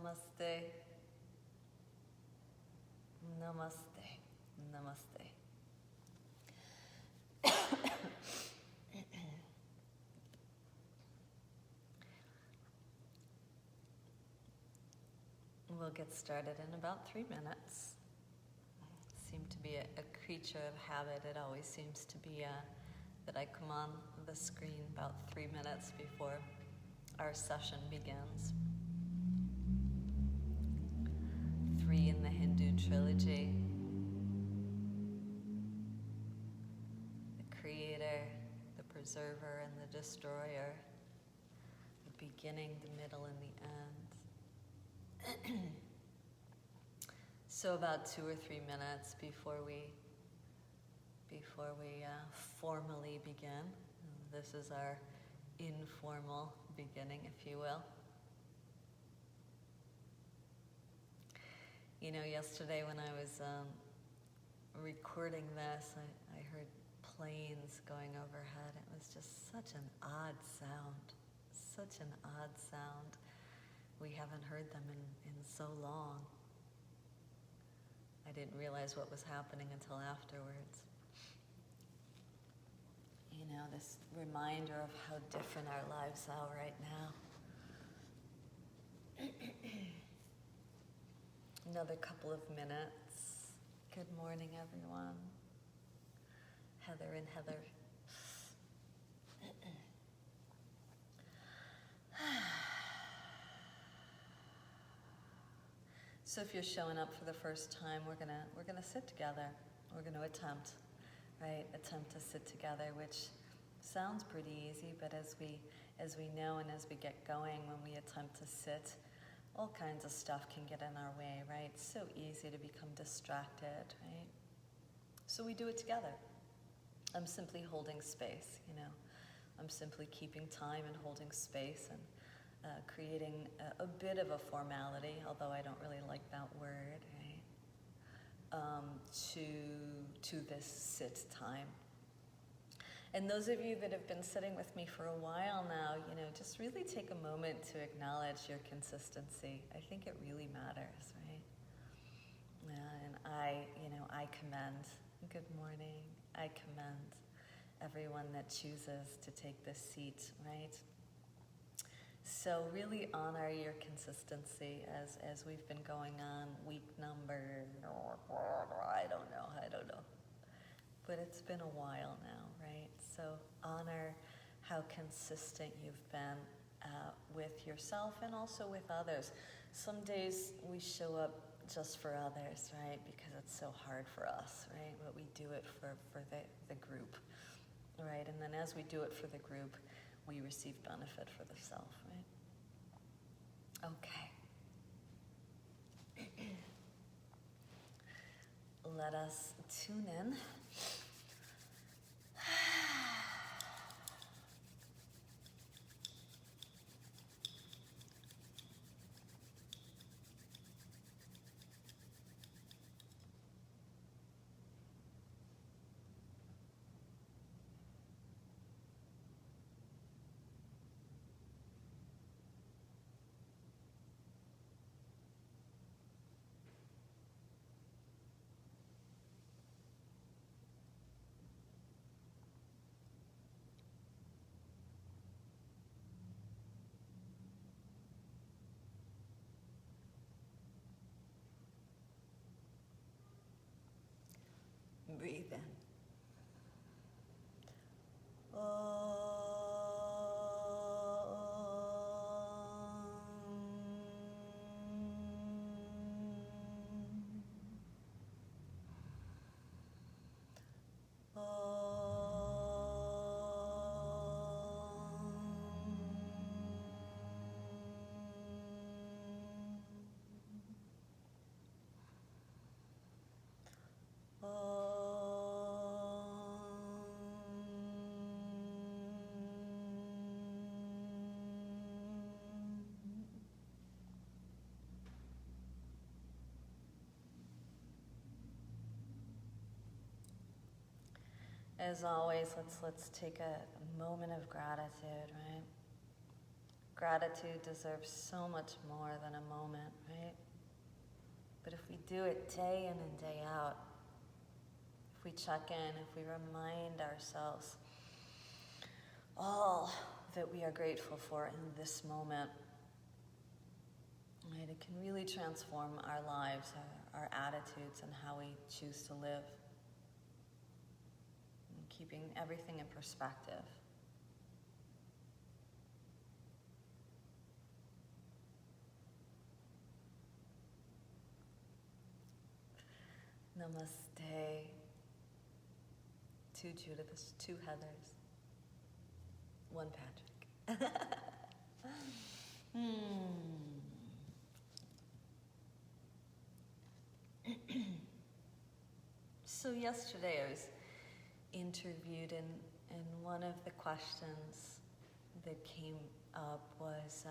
Namaste. Namaste. Namaste. We'll get started in about 3 minutes. Seem to be a creature of habit. It always seems to be that I come on the screen about 3 minutes before our session begins. 3 in the Hindu trilogy. The creator, the preserver, and the destroyer. The beginning, the middle, and the end. So about 2 or 3 minutes before we formally begin. This is our informal beginning, if you will. You know, yesterday when I was recording this, I heard planes going overhead. It was just such an odd sound. Such an odd sound. We haven't heard them in so long. I didn't realize what was happening until afterwards. You know, this reminder of how different our lives are right now. Another couple of minutes. Good morning, everyone. Heather and Heather. So if you're showing up for the first time, we're gonna sit together. We're gonna attempt to sit together, which sounds pretty easy, but as we know and as we get going, when we attempt to sit, all kinds of stuff can get in our way, right? It's so easy to become distracted, right? So we do it together. I'm simply holding space, you know. I'm simply keeping time and holding space and creating a bit of a formality, although I don't really like that word, right? To this sit time. And those of you that have been sitting with me for a while now, you know, just really take a moment to acknowledge your consistency. I think it really matters, right? And I commend, good morning, I commend everyone that chooses to take this seat, right? So really honor your consistency as we've been going on week number, I don't know. But it's been a while now, right? So honor how consistent you've been with yourself and also with others. Some days we show up just for others, right? Because it's so hard for us, right? But we do it for the group, right? And then as we do it for the group, we receive benefit for the self, right? Okay. Let us tune in. Breathe in. As always, let's take a moment of gratitude, right? Gratitude deserves so much more than a moment, right? But if we do it day in and day out, if we check in, if we remind ourselves all that we are grateful for in this moment, right, it can really transform our lives, our attitudes, and how we choose to live. And keeping everything in perspective. Namaste. 2 Judiths, 2 Heathers, 1 Patrick. So yesterday I was interviewed, and one of the questions that came up was,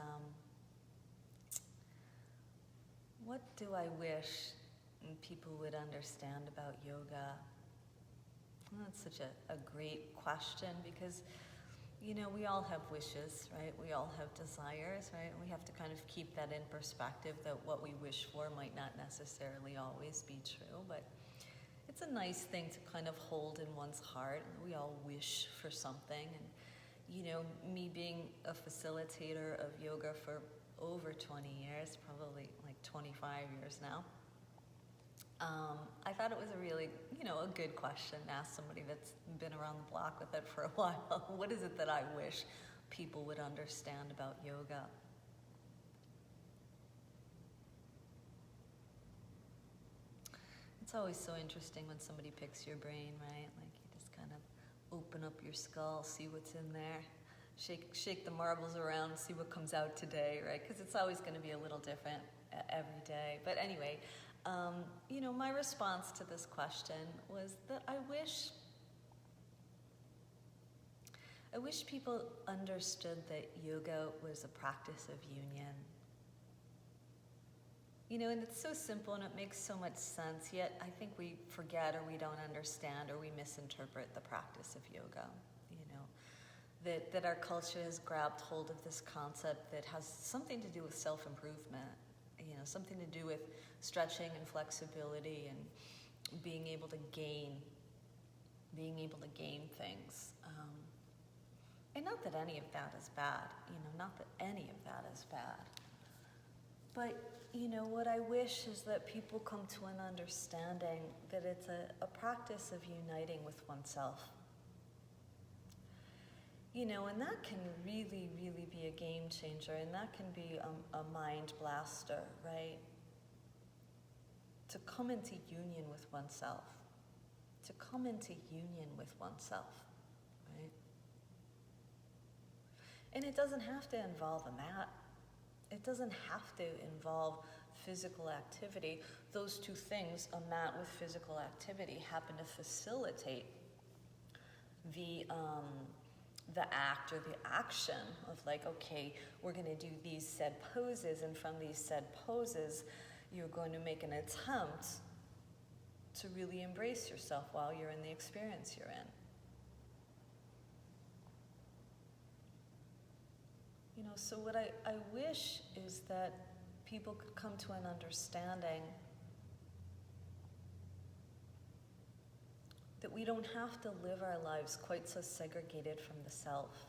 what do I wish people would understand about yoga? And that's such a great question, because, we all have wishes, right? We all have desires, right? And we have to kind of keep that in perspective, that what we wish for might not necessarily always be true, but it's a nice thing to kind of hold in one's heart. We all wish for something. And, me being a facilitator of yoga for over 20 years, probably like 25 years now, I thought it was a really, a good question to ask somebody that's been around the block with it for a while. What is it that I wish people would understand about yoga? It's always so interesting when somebody picks your brain, right? Like, you just kind of open up your skull, see what's in there, shake the marbles around, see what comes out today, right? Because it's always going to be a little different every day. But anyway, my response to this question was that I wish people understood that yoga was a practice of union. And it's so simple and it makes so much sense, yet I think we forget, or we don't understand, or we misinterpret the practice of yoga. That our culture has grabbed hold of this concept that has something to do with self-improvement, something to do with stretching and flexibility and being able to gain things. And not that any of that is bad, But, what I wish is that people come to an understanding that it's a practice of uniting with oneself. And that can really, really be a game changer, and that can be a mind blaster, right? To come into union with oneself. Right? And it doesn't have to involve a mat. It doesn't have to involve physical activity. Those two things, a mat with physical activity, happen to facilitate the act or the action of, like, okay, we're going to do these said poses, and from these said poses, you're going to make an attempt to really embrace yourself while you're in the experience you're in. So what I wish is that people could come to an understanding that we don't have to live our lives quite so segregated from the self,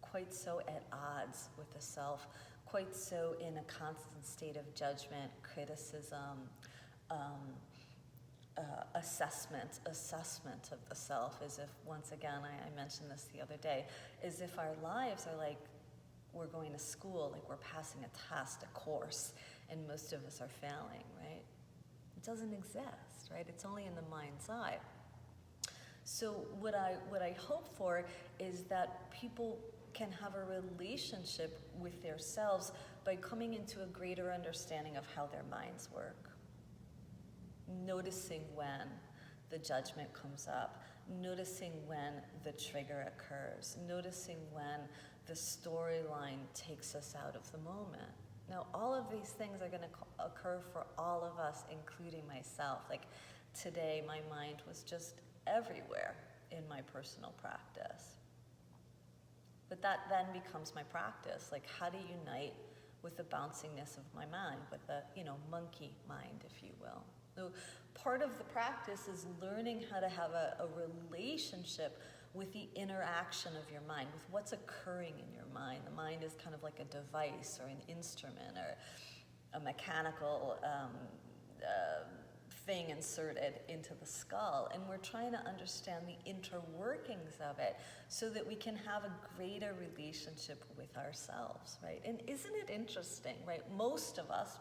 quite so at odds with the self, quite so in a constant state of judgment, criticism, assessment of the self, as if, once again, I mentioned this the other day, as if our lives are like we're going to school, like we're passing a test, a course, and most of us are failing, right? It doesn't exist, right? It's only in the mind's eye. So what I hope for is that people can have a relationship with their selves by coming into a greater understanding of how their minds work. Noticing when the judgment comes up, noticing when the trigger occurs, noticing when the storyline takes us out of the moment. Now, all of these things are going to occur for all of us, including myself. Like today, my mind was just everywhere in my personal practice. But that then becomes my practice. Like, how to unite with the bounciness of my mind, with the, monkey mind, if you will. So part of the practice is learning how to have a relationship with the interaction of your mind, with what's occurring in your mind. The mind is kind of like a device or an instrument or a mechanical thing inserted into the skull, and we're trying to understand the interworkings of it so that we can have a greater relationship with ourselves, right? And isn't it interesting, right? Most of us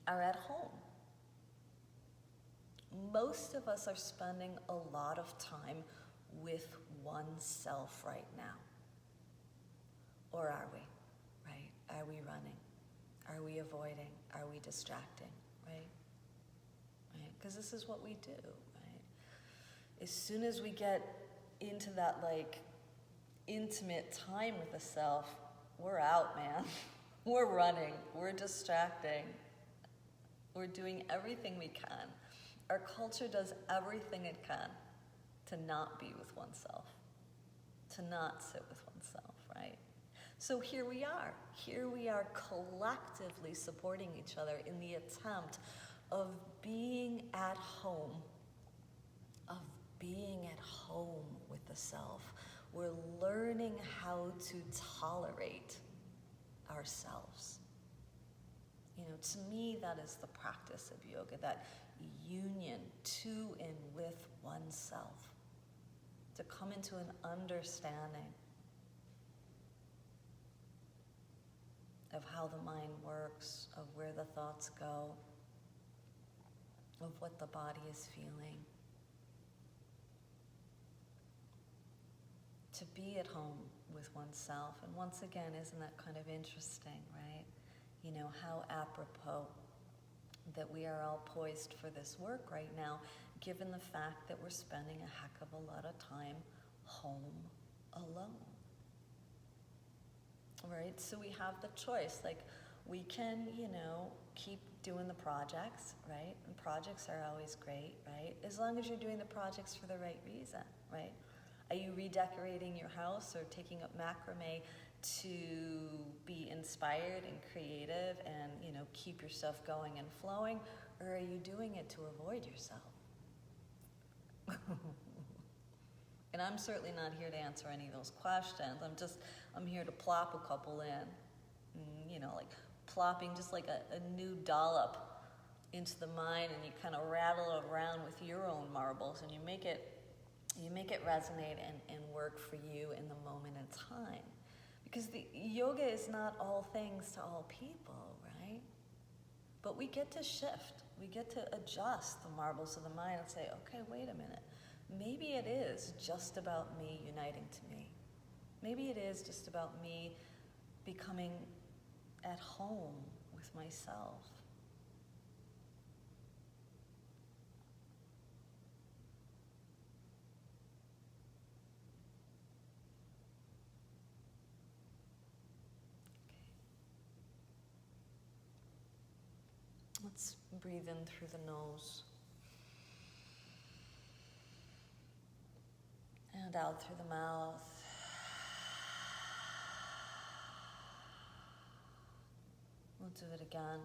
are at home. Most of us are spending a lot of time with oneself right now. Or are we, right? Are we running? Are we avoiding? Are we distracting, right? Because this is what we do, right? As soon as we get into that intimate time with the self, we're out, man. We're running, we're distracting, we're doing everything we can. Our culture does everything it can to not be with oneself, to not sit with oneself, right? So here we are collectively supporting each other in the attempt of being at home with the self. We're learning how to tolerate ourselves. To me, that is the practice of yoga, that union to and with oneself, to come into an understanding of how the mind works, of where the thoughts go, of what the body is feeling. To be at home with oneself. And once again, isn't that kind of interesting, right? How apropos that we are all poised for this work right now, given the fact that we're spending a heck of a lot of time home alone. Right? So we have the choice. We can, keep doing the projects, right? And projects are always great, right? As long as you're doing the projects for the right reason, right? Are you redecorating your house or taking up macrame to be inspired and creative and, keep yourself going and flowing? Or are you doing it to avoid yourself? And I'm certainly not here to answer any of those questions. I'm here to plop a couple in, plopping just like a new dollop into the mind, and you kind of rattle it around with your own marbles, and you make it resonate and work for you in the moment in time. Because the yoga is not all things to all people, right? But we get to shift. We get to adjust the marbles of the mind and say, okay, wait a minute. Maybe it is just about me uniting to me. Maybe it is just about me becoming at home with myself. Let's breathe in through the nose and out through the mouth. We'll do it again.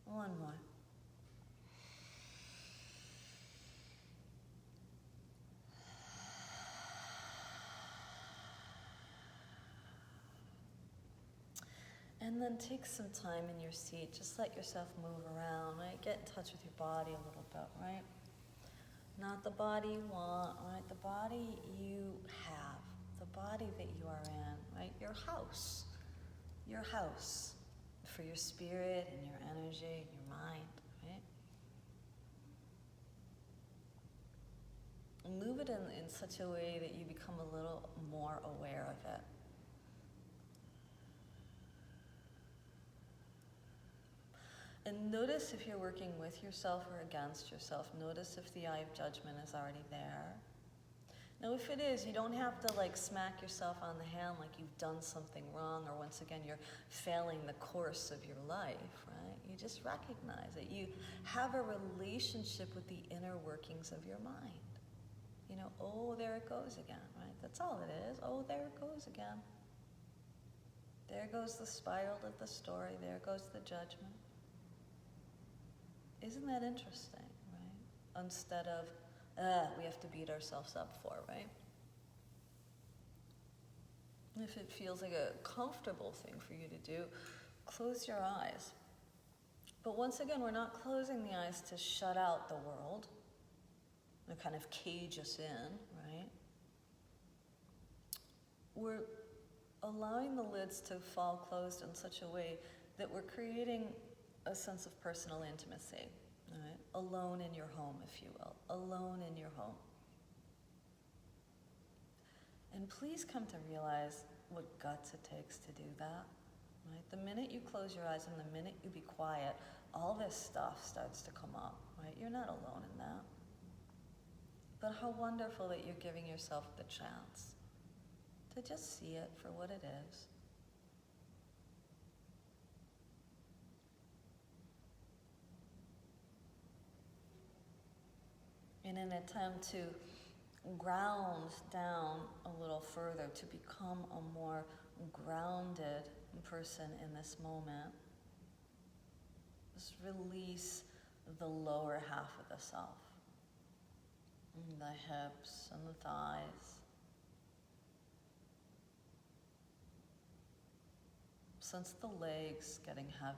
One more. And then take some time in your seat. Just let yourself move around, right? Get in touch with your body a little bit, right? Not the body you want, right? The body you have. The body that you are in, right? Your house. Your house for your spirit and your energy and your mind, right? And move it in such a way that you become a little more aware of it. And notice if you're working with yourself or against yourself. Notice if the eye of judgment is already there. Now, if it is, you don't have to like smack yourself on the hand like you've done something wrong or once again you're failing the course of your life, right? You just recognize it. You have a relationship with the inner workings of your mind. You know, oh, there it goes again, right? That's all it is. Oh, there it goes again. There goes the spiral of the story. There goes the judgment. Isn't that interesting, right? Instead of, we have to beat ourselves up for, right? If it feels like a comfortable thing for you to do, close your eyes. But once again, we're not closing the eyes to shut out the world, to kind of cage us in, right? We're allowing the lids to fall closed in such a way that we're creating a sense of personal intimacy, right? Alone in your home, if you will. Alone in your home. And please come to realize what guts it takes to do that, right? The minute you close your eyes and the minute you be quiet, all this stuff starts to come up, right? You're not alone in that. But how wonderful that you're giving yourself the chance to just see it for what it is. In an attempt to ground down a little further, to become a more grounded person in this moment, just release the lower half of the self, the hips and the thighs. Sense the legs getting heavy.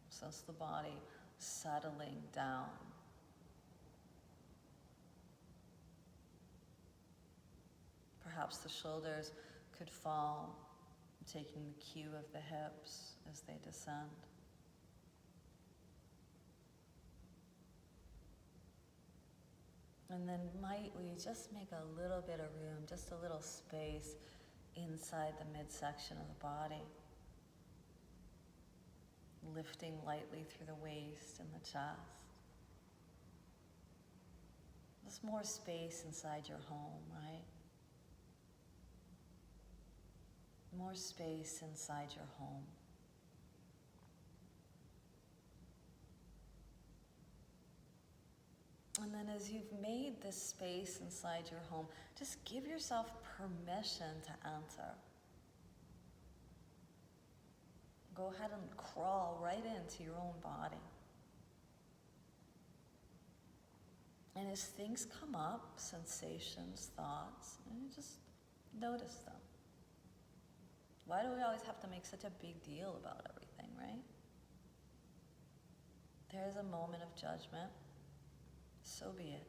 Sense the body settling down. Perhaps the shoulders could fall, taking the cue of the hips as they descend. And then might we just make a little bit of room, just a little space inside the midsection of the body. Lifting lightly through the waist and the chest. There's more space inside your home, right? More space inside your home. And then as you've made this space inside your home, just give yourself permission to enter. Go ahead and crawl right into your own body. And as things come up, sensations, thoughts, and you just notice them. Why do we always have to make such a big deal about everything, right? There is a moment of judgment. So be it.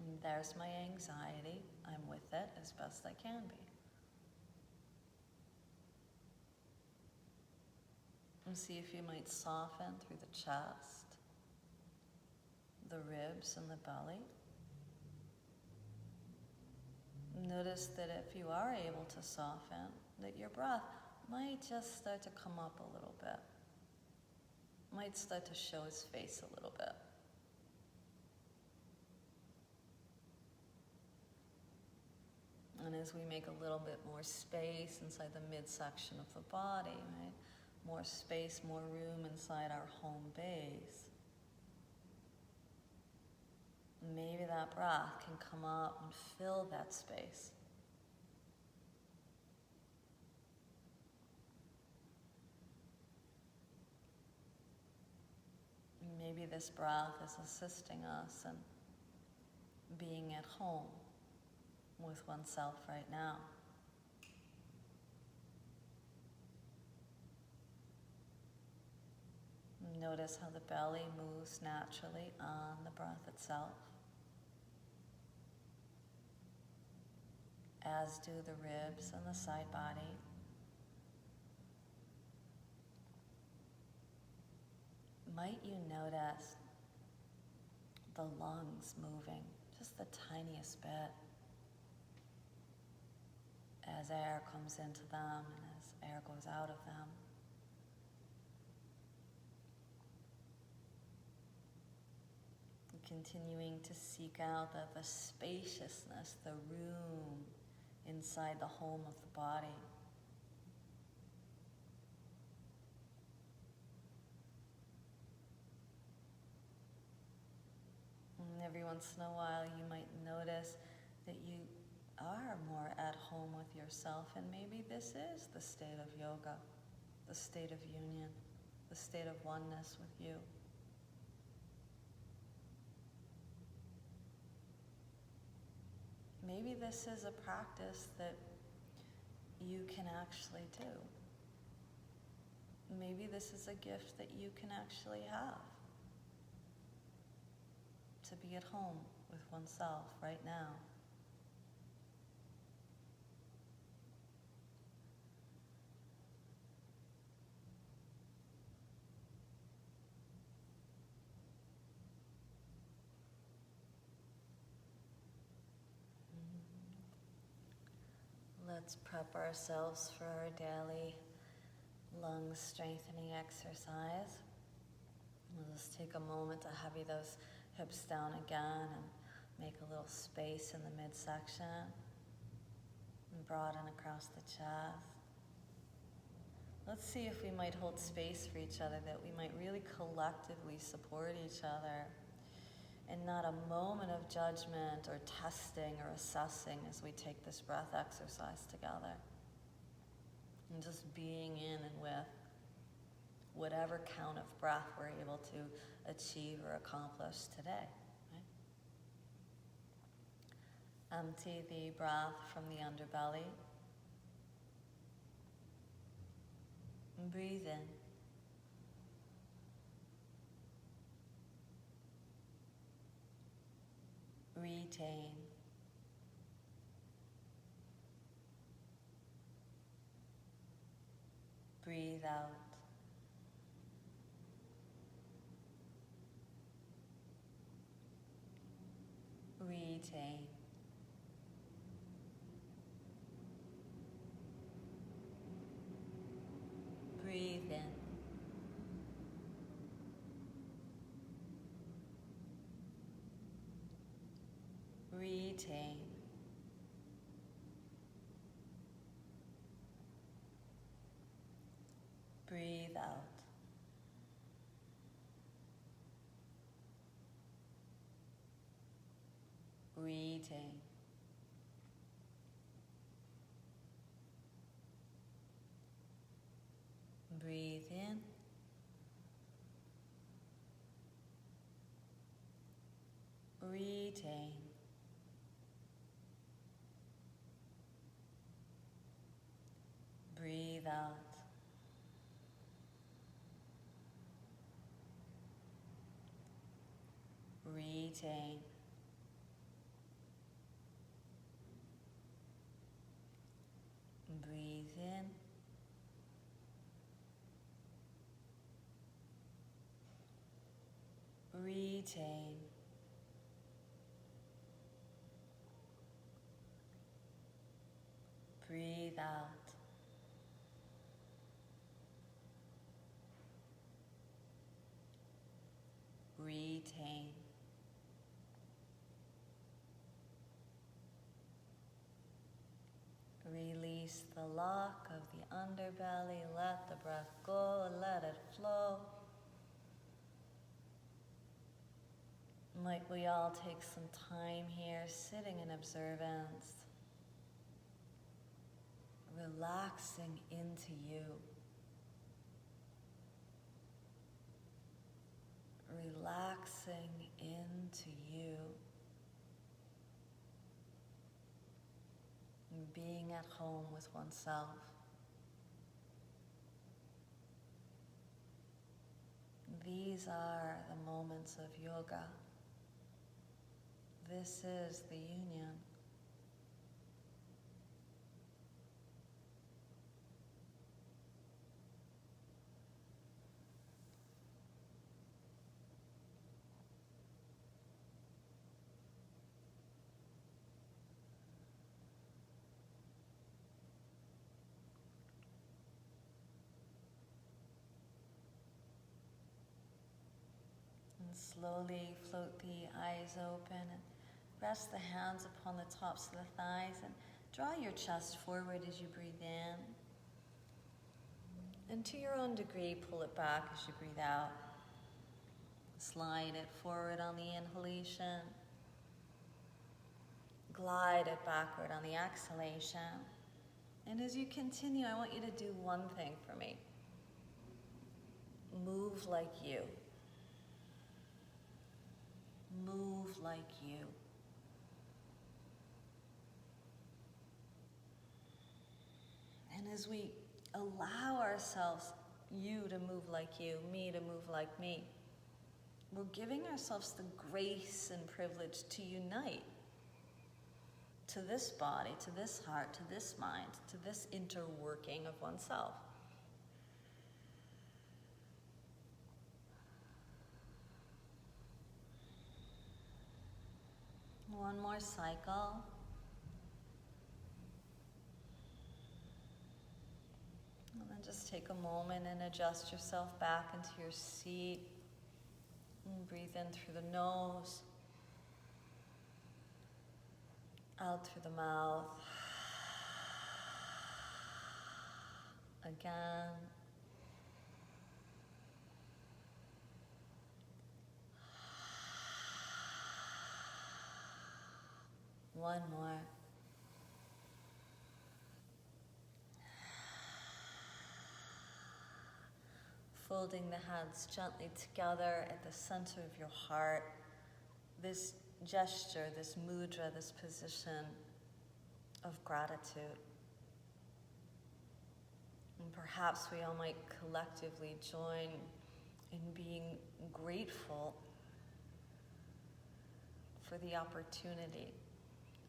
And there's my anxiety. I'm with it as best I can be. And see if you might soften through the chest, the ribs and the belly. Notice that if you are able to soften, that your breath might just start to come up a little bit. Might start to show its face a little bit. And as we make a little bit more space inside the midsection of the body, right? More space, more room inside our home base. Maybe that breath can come up and fill that space. Maybe this breath is assisting us in being at home with oneself right now. Notice how the belly moves naturally on the breath itself, as do the ribs and the side body. Might you notice the lungs moving just the tiniest bit as air comes into them and as air goes out of them? continuing to seek out the spaciousness, the room inside the home of the body. And every once in a while you might notice that you are more at home with yourself, and maybe this is the state of yoga, the state of union, the state of oneness with you. Maybe this is a practice that you can actually do. Maybe this is a gift that you can actually have, to be at home with oneself right now. Let's prep ourselves for our daily lung strengthening exercise. We'll just take a moment to heavy those hips down again and make a little space in the midsection and broaden across the chest. Let's see if we might hold space for each other, that we might really collectively support each other, and not a moment of judgment or testing or assessing as we take this breath exercise together. And just being in and with whatever count of breath we're able to achieve or accomplish today. Right? Empty the breath from the underbelly. And breathe in. Retain. Breathe out. Retain. Breathe in. Retain. Breathe out. Retain. Breathe in. Retain. Breathe out. Retain. Breathe in. Retain. Breathe out. Retain. Release the lock of the underbelly. Let the breath go. Let it flow. Might we all take some time here sitting in observance, relaxing into you, relaxing into you, and being at home with oneself. These are the moments of yoga. This is the union. slowly float the eyes open and rest the hands upon the tops of the thighs and draw your chest forward as you breathe in. And to your own degree, pull it back as you breathe out. Slide it forward on the inhalation. Glide it backward on the exhalation. And as you continue, I want you to do one thing for me. Move like you. Move like you. And as we allow ourselves, you to move like you, me to move like me, we're giving ourselves the grace and privilege to unite to this body, to this heart, to this mind, to this interworking of oneself. One more cycle. And then just take a moment and adjust yourself back into your seat. And breathe in through the nose, out through the mouth. Again. One more. Folding the hands gently together at the center of your heart. This gesture, this mudra, this position of gratitude. And perhaps we all might collectively join in being grateful for the opportunity,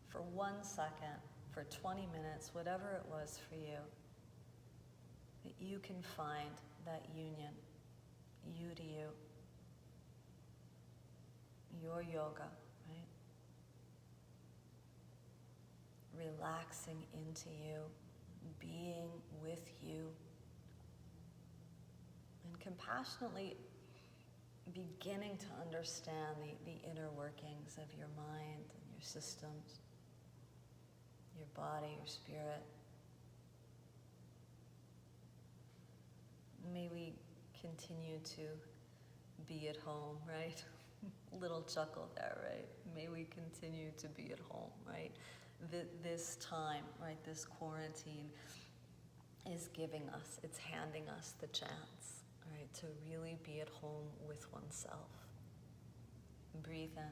for 1 second, for 20 minutes, whatever it was for you, that you can find that union, you to you, your yoga, right? Relaxing into you, being with you, and compassionately beginning to understand the inner workings of your mind and your systems, your body, your spirit. May we continue to be at home, right? Little chuckle there, right? May we continue to be at home, right? This time, right, this quarantine is giving us, it's handing us the chance, right, to really be at home with oneself. Breathe in.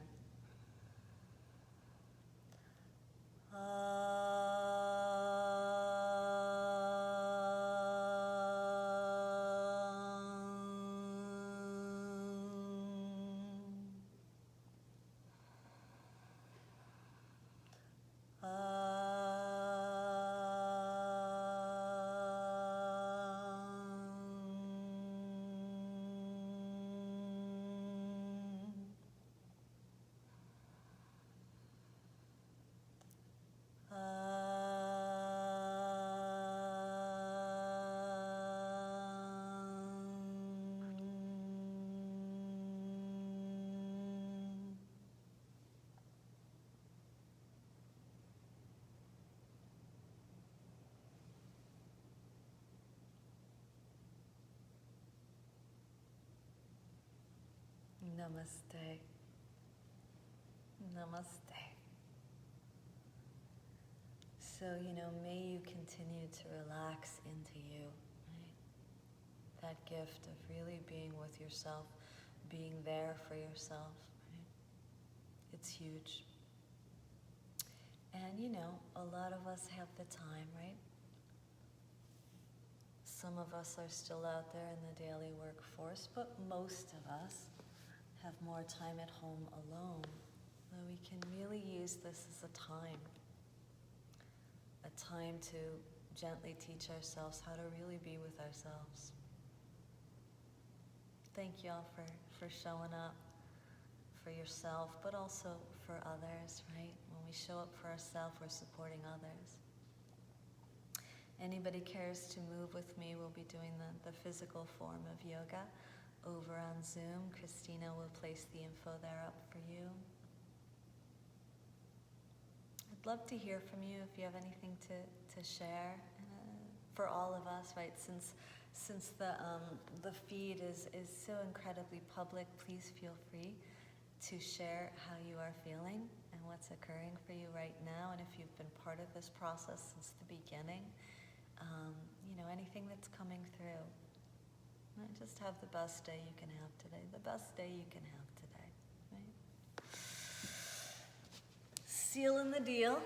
Namaste. Namaste. So, may you continue to relax into you, right? That gift of really being with yourself, being there for yourself, right? It's huge. And, a lot of us have the time, right? Some of us are still out there in the daily workforce, but most of us have more time at home alone. So we can really use this as a time to gently teach ourselves how to really be with ourselves. Thank you all for showing up for yourself, but also for others, right? When we show up for ourselves, we're supporting others. Anybody cares to move with me, we'll be doing the physical form of yoga over on Zoom. Christina will place the info there up for you. I'd love to hear from you if you have anything to share for all of us, right? Since the feed is so incredibly public, please feel free to share how you are feeling and what's occurring for you right now. And if you've been part of this process since the beginning, anything that's coming through. Right? Just have the best day you can have today. The best day you can have today. Right? Sealing the deal.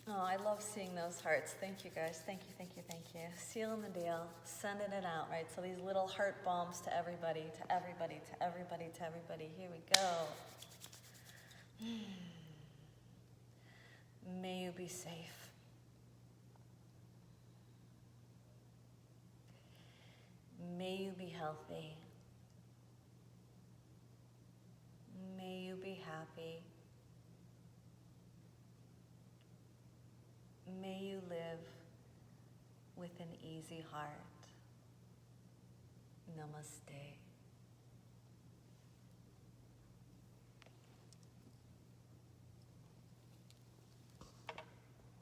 Oh, I love seeing those hearts. Thank you, guys. Thank you, thank you, thank you. Sealing the deal, sending it out, right? So these little heart bombs to everybody, to everybody, to everybody, to everybody. Here we go. May you be safe. May you be healthy. May you be happy. May you live with an easy heart. Namaste.